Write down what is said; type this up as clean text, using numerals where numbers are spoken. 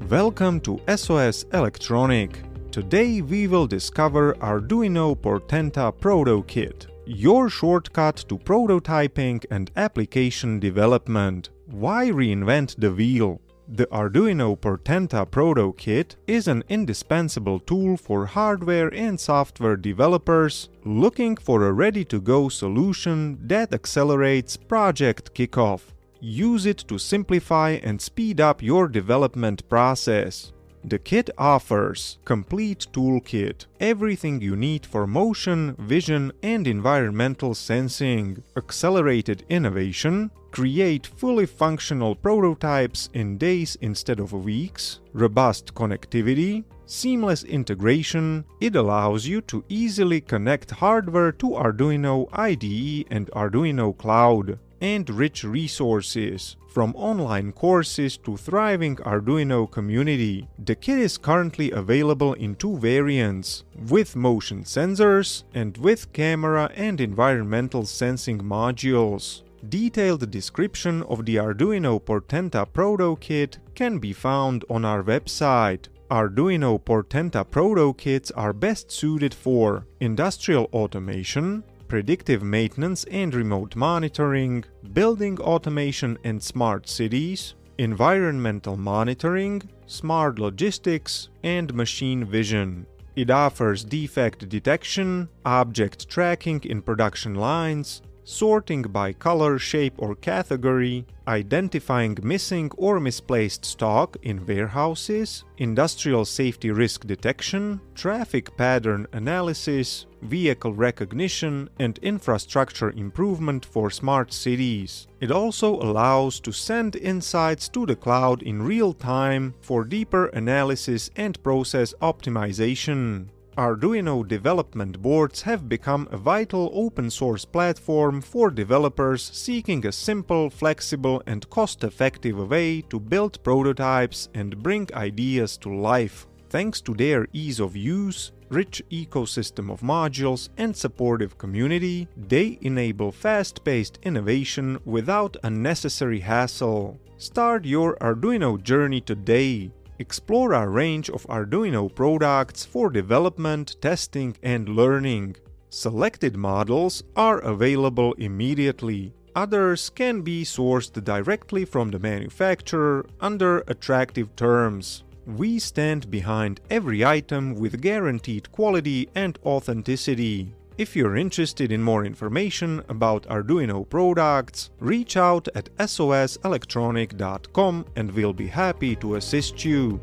Welcome to SOS Electronic. Today we will discover Arduino Portenta Proto Kit, your shortcut to prototyping and application development. Why reinvent the wheel? The Arduino Portenta Proto Kit is an indispensable tool for hardware and software developers looking for a ready-to-go solution that accelerates project kickoff. Use it to simplify and speed up your development process. The kit offers complete toolkit, everything you need for motion, vision, and environmental sensing, accelerated innovation, create fully functional prototypes in days instead of weeks, robust connectivity, seamless integration. It allows you to easily connect hardware to Arduino IDE and Arduino Cloud, and rich resources, from online courses to thriving Arduino community. The kit is currently available in two variants, with motion sensors and with camera and environmental sensing modules. Detailed description of the Arduino Portenta Proto Kit can be found on our website. Arduino Portenta Proto Kits are best suited for industrial automation, predictive maintenance and remote monitoring, building automation and smart cities, environmental monitoring, smart logistics, and machine vision. It offers defect detection, object tracking in production lines, sorting by color, shape, or category, identifying missing or misplaced stock in warehouses, industrial safety risk detection, traffic pattern analysis, vehicle recognition, and infrastructure improvement for smart cities. It also allows to send insights to the cloud in real time for deeper analysis and process optimization. Arduino development boards have become a vital open-source platform for developers seeking a simple, flexible, and cost-effective way to build prototypes and bring ideas to life. Thanks to their ease of use, rich ecosystem of modules, and supportive community, they enable fast-paced innovation without unnecessary hassle. Start your Arduino journey today. Explore our range of Arduino products for development, testing, and learning. Selected models are available immediately. Others can be sourced directly from the manufacturer under attractive terms. We stand behind every item with guaranteed quality and authenticity. If you're interested in more information about Arduino products, reach out at soselectronic.com and we'll be happy to assist you.